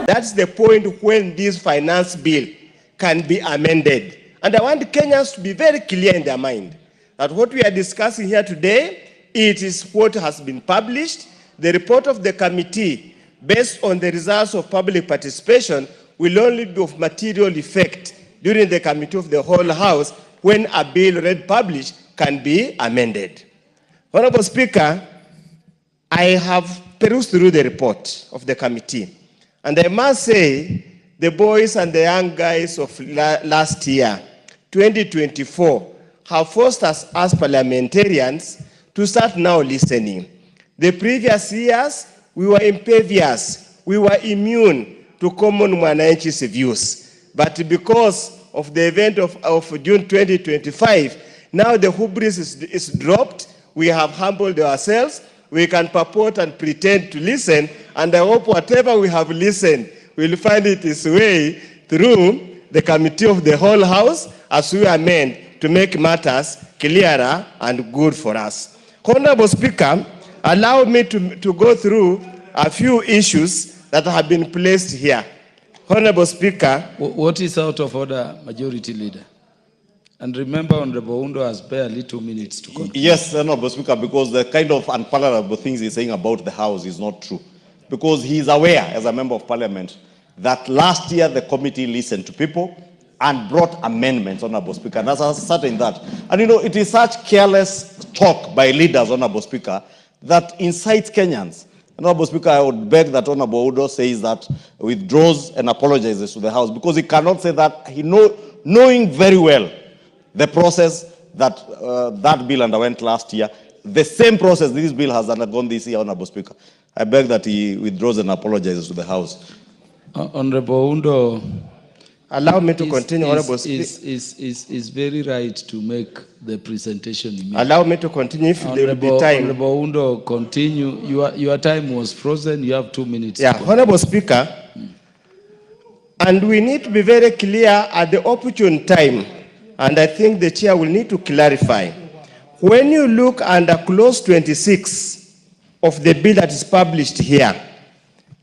That's the point when this finance bill can be amended. And I want Kenyans to be very clear in their mind that what we are discussing here today, it is what has been published. The report of the committee, based on the results of public participation, will only be of material effect during the committee of the whole House when a bill read published can be amended. Honorable Speaker, I have perused through the report of the committee, and I must say the boys and the young guys of last year, 2024, have forced us as parliamentarians to start now listening. The previous years, we were impervious, we were immune to common mwananchi's views. But because of the event of June 2025, now the hubris is dropped, we have humbled ourselves, we can purport and pretend to listen, and I hope whatever we have listened will find its way through the committee of the whole House as we amend to make matters clearer and good for us. Honorable Speaker, allow me to go through a few issues that have been placed here. Honorable Speaker. What is out of order, Majority Leader? And remember, Honorable Undo has barely 2 minutes to conclude. Yes, Honorable Speaker, because the kind of unpalatable things he's saying about the House is not true. Because he is aware, as a member of Parliament, that last year the committee listened to people and brought amendments, Honorable Speaker. And that's certain that. And you know, it is such careless talk by leaders, Honorable Speaker, that incites Kenyans. Honorable Speaker, I would beg that Honorable Udo says that, withdraws and apologizes to the House, because he cannot say that, knowing very well the process that that bill underwent last year, the same process this bill has undergone this year, Honorable Speaker. I beg that he withdraws and apologizes to the House. Honorable Undo, allow me to continue, Honorable Speaker. Is very right to make the presentation. Allow me to continue if there will be time. Honorable Undo, continue. Your time was frozen. You have 2 minutes. Yeah, Honorable Speaker, and we need to be very clear at the opportune time, and I think the chair will need to clarify. When you look under clause 26 of the bill that is published here,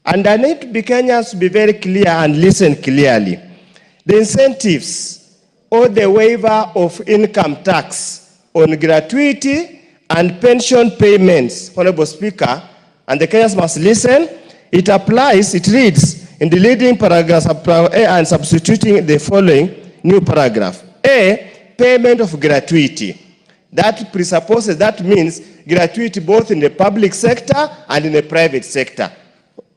and I need Kenyans to be very clear and listen clearly. The incentives or the waiver of income tax on gratuity and pension payments, Honorable Speaker, and the Kenyans must listen, it applies, it reads in the leading paragraph A and substituting the following new paragraph. A, payment of gratuity. That presupposes, that means gratuity both in the public sector and in the private sector.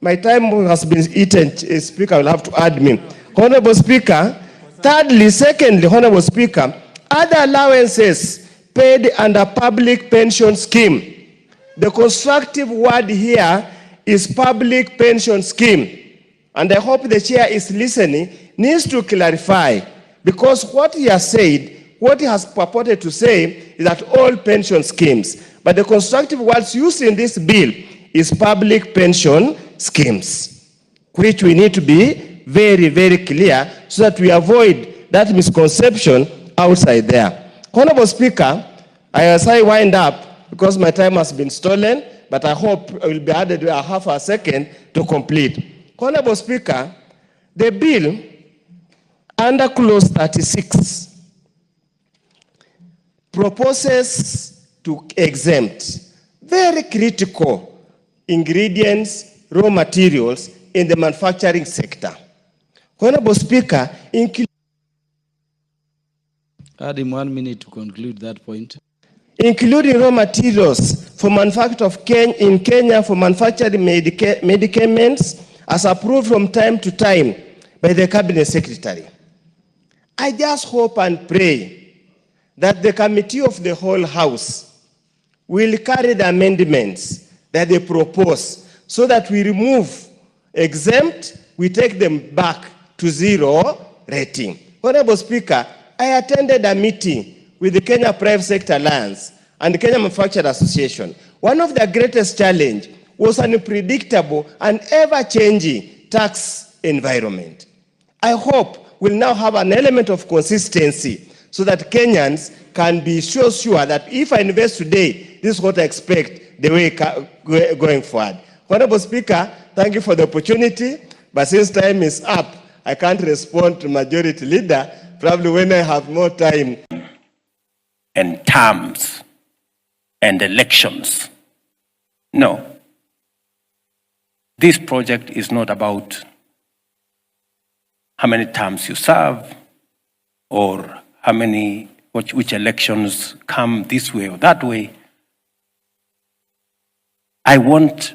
My time has been eaten, Speaker will have to add me. Honorable Speaker, thirdly, secondly, Honorable Speaker, other allowances paid under public pension scheme. The constructive word here is public pension scheme. And I hope the chair is listening, needs to clarify, because what he has said, what he has purported to say is that all pension schemes, but the constructive words used in this bill is public pension schemes, which we need to be very, very clear so that we avoid that misconception outside there. Honorable Speaker, as I wind up, because my time has been stolen, but I hope I will be added a half a second to complete. Honorable Speaker, the bill under clause 36 proposes to exempt very critical ingredients, raw materials in the manufacturing sector. Honorable Speaker, add him 1 minute to conclude that point. Including raw materials for manufacture in Kenya for manufacturing medicaments as approved from time to time by the Cabinet Secretary. I just hope and pray that the committee of the whole House will carry the amendments that they propose so that we remove exempt, we take them back to 0 rating. Honorable Speaker, I attended a meeting with the Kenya Private Sector Alliance and the Kenya Manufacturing Association. One of the greatest challenge was an unpredictable and ever-changing tax environment. I hope we'll now have an element of consistency so that Kenyans can be sure that if I invest today this is what I expect the way going forward. Honorable Speaker, thank you for the opportunity, but since time is up, I can't respond to Majority Leader. Probably when I have more time. And terms and elections. No. This project is not about how many terms you serve or how many, which elections come this way or that way. I want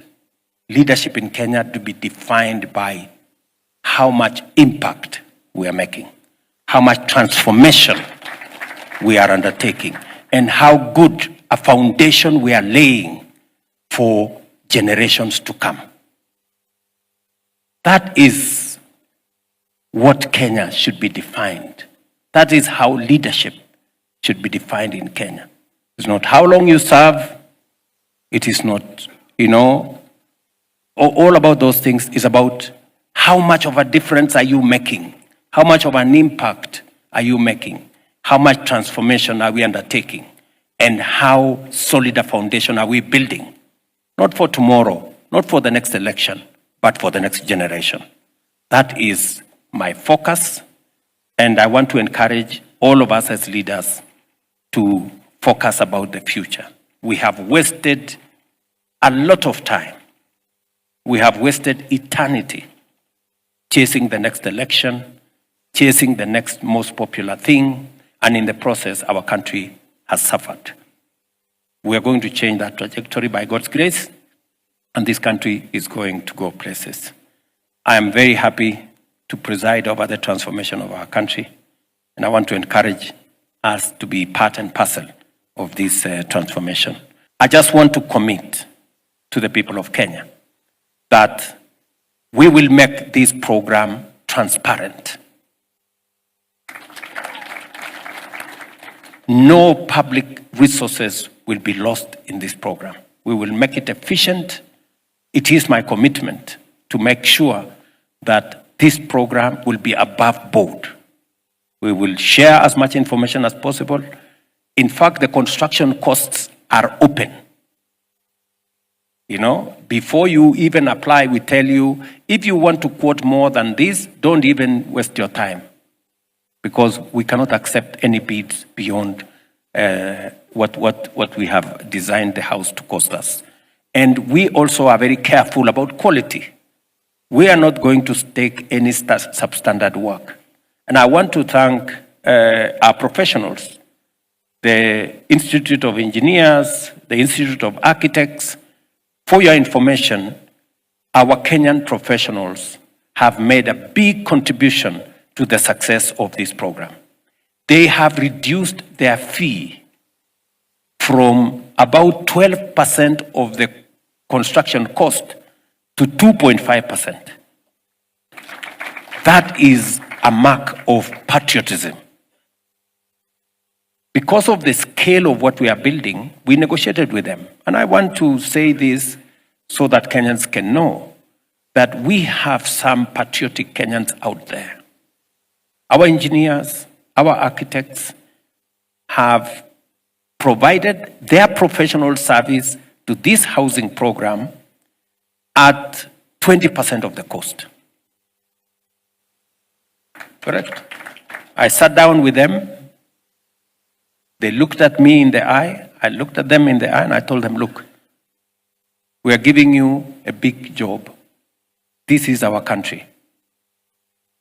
leadership in Kenya to be defined by how much impact we are making, how much transformation we are undertaking, and how good a foundation we are laying for generations to come. That is what Kenya should be defined. That is how leadership should be defined in Kenya. It's not how long you serve. It is not, all about those things. Is about how much of a difference are you making? How much of an impact are you making? How much transformation are we undertaking? And how solid a foundation are we building? Not for tomorrow, not for the next election, but for the next generation. That is my focus. And I want to encourage all of us as leaders to focus about the future. We have wasted a lot of time. We have wasted eternity chasing the next election, chasing the next most popular thing, and in the process, our country has suffered. We are going to change that trajectory by God's grace, and this country is going to go places. I am very happy to preside over the transformation of our country, and I want to encourage us to be part and parcel of this transformation. I just want to commit to the people of Kenya that we will make this program transparent. No public resources will be lost in this program. We will make it efficient. It is my commitment to make sure that this program will be above board. We will share as much information as possible. In fact, the construction costs are open. Before you even apply, we tell you, if you want to quote more than this, don't even waste your time, because we cannot accept any bids beyond what we have designed the house to cost us. And we also are very careful about quality. We are not going to take any substandard work. And I want to thank our professionals, the Institute of Engineers, the Institute of Architects. For your information, our Kenyan professionals have made a big contribution to the success of this program. They have reduced their fee from about 12% of the construction cost to 2.5%. That is a mark of patriotism. Because of the scale of what we are building, we negotiated with them. And I want to say this so that Kenyans can know that we have some patriotic Kenyans out there. Our engineers, our architects have provided their professional service to this housing program at 20% of the cost. Correct? I sat down with them. They looked at me in the eye. I looked at them in the eye and I told them, look, we are giving you a big job. This is our country.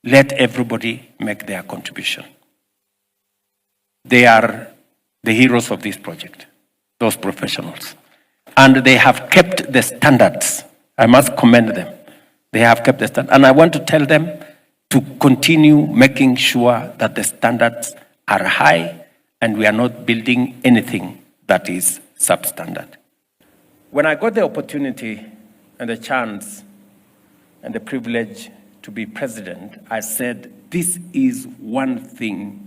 Let everybody make their contribution. They are the heroes of this project, those professionals. And they have kept the standards. I must commend them. They have kept the standards. And I want to tell them to continue making sure that the standards are high and we are not building anything that is substandard. When I got the opportunity and the chance and the privilege to be president, I said, this is one thing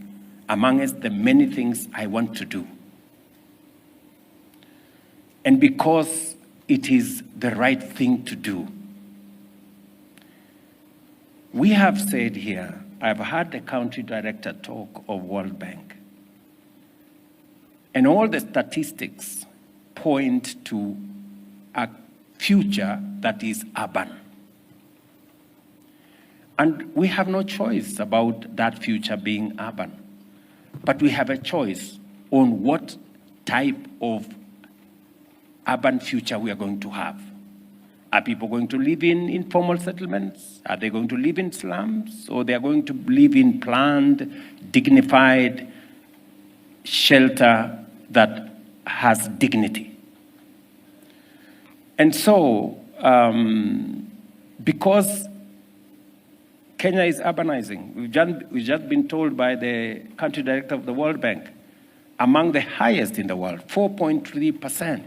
amongst the many things I want to do. And because it is the right thing to do. We have said here, I've heard the country director talk of World Bank. And all the statistics point to a future that is urban. And we have no choice about that future being urban. But we have a choice on what type of urban future we are going to have. Are people going to live in informal settlements? Are they going to live in slums? Or they are going to live in planned, dignified shelter that has dignity? And so, because Kenya is urbanizing, we've just been told by the country director of the World Bank, among the highest in the world, 4.3%.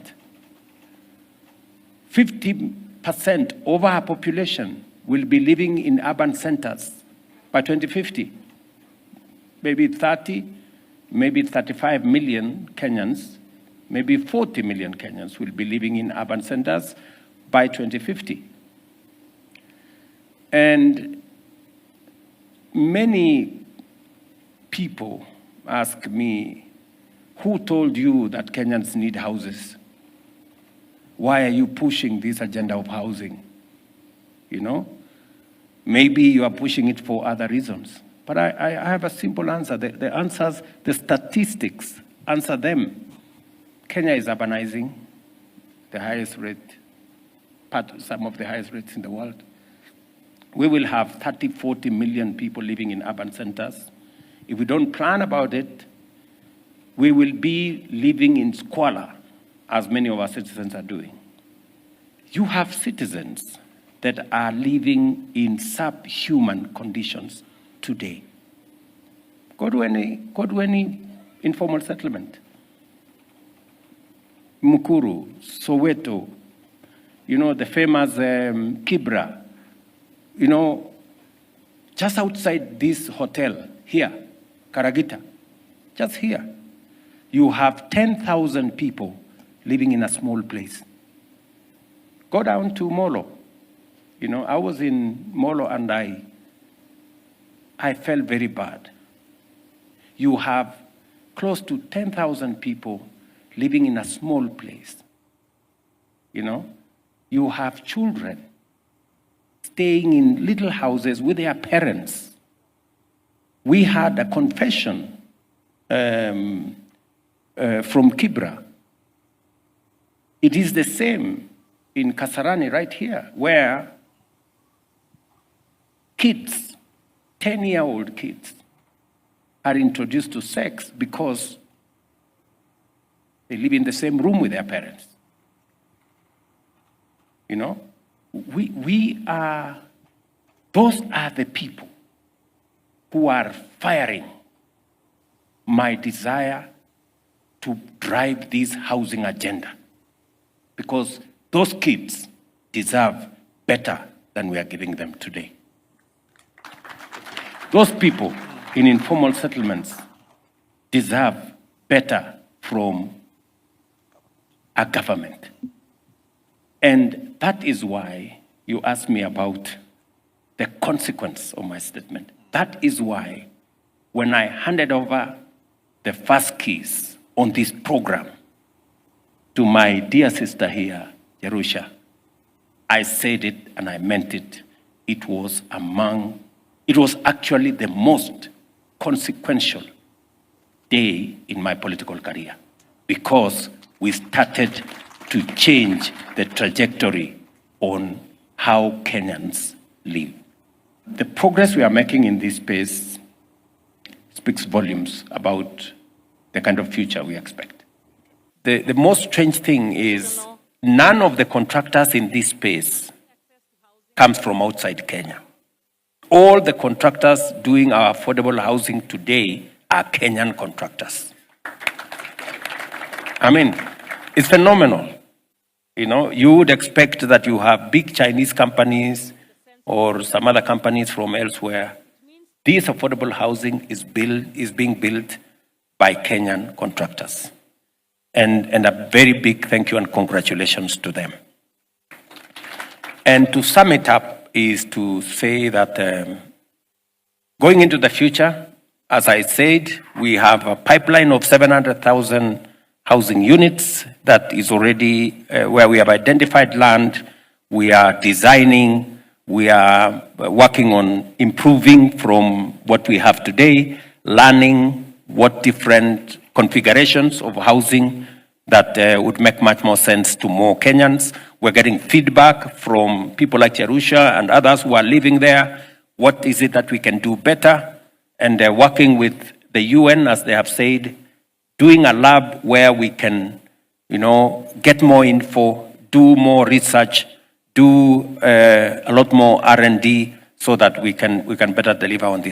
50% of our population will be living in urban centers by 2050. Maybe 30, maybe 35 million Kenyans, maybe 40 million Kenyans will be living in urban centers by 2050. And many people ask me, who told you that Kenyans need houses? Why are you pushing this agenda of housing? You know, maybe you are pushing it for other reasons. But I have a simple answer. The answers, the statistics answer them. Kenya is urbanizing, the highest rate, some of the highest rates in the world. We will have 30, 40 million people living in urban centers. If we don't plan about it, we will be living in squalor, as many of our citizens are doing. You have citizens that are living in subhuman conditions today. Go to any informal settlement. Mukuru, Soweto, you know, the famous Kibra, you know, just outside this hotel here, Karagita, just here, you have 10,000 people living in a small place. Go down to Molo. You know, I was in Molo and I felt very bad. You have close to 10,000 people living in a small place. You know, you have children staying in little houses with their parents. We had a confession from Kibra. It is the same in Kasarani right here, where kids, 10-year-old kids, are introduced to sex because they live in the same room with their parents. You know, those are the people who are firing my desire to drive this housing agenda, because those kids deserve better than we are giving them today. Those people in informal settlements deserve better from a government. And that is why you asked me about the consequence of my statement. That is why when I handed over the first keys on this program to my dear sister here, Jerusha, I said it and I meant it. It was actually the most consequential day in my political career, because we started to change the trajectory on how Kenyans live. The progress we are making in this space speaks volumes about the kind of future we expect. The most strange thing is none of the contractors in this space comes from outside Kenya. All the contractors doing our affordable housing today are Kenyan contractors. I mean, it's phenomenal. You know, you would expect that you have big Chinese companies or some other companies from elsewhere. This affordable housing is being built by Kenyan contractors. And a very big thank you and congratulations to them. And to sum it up is to say that going into the future, as I said, we have a pipeline of 700,000 housing units that is already where we have identified land, we are designing, we are working on improving from what we have today, learning what different configurations of housing that would make much more sense to more Kenyans. We're getting feedback from people like Cherusha and others who are living there. What is it that we can do better? And working with the UN, as they have said, doing a lab where we can, get more info, do more research, do a lot more R&D so that we can better deliver on this.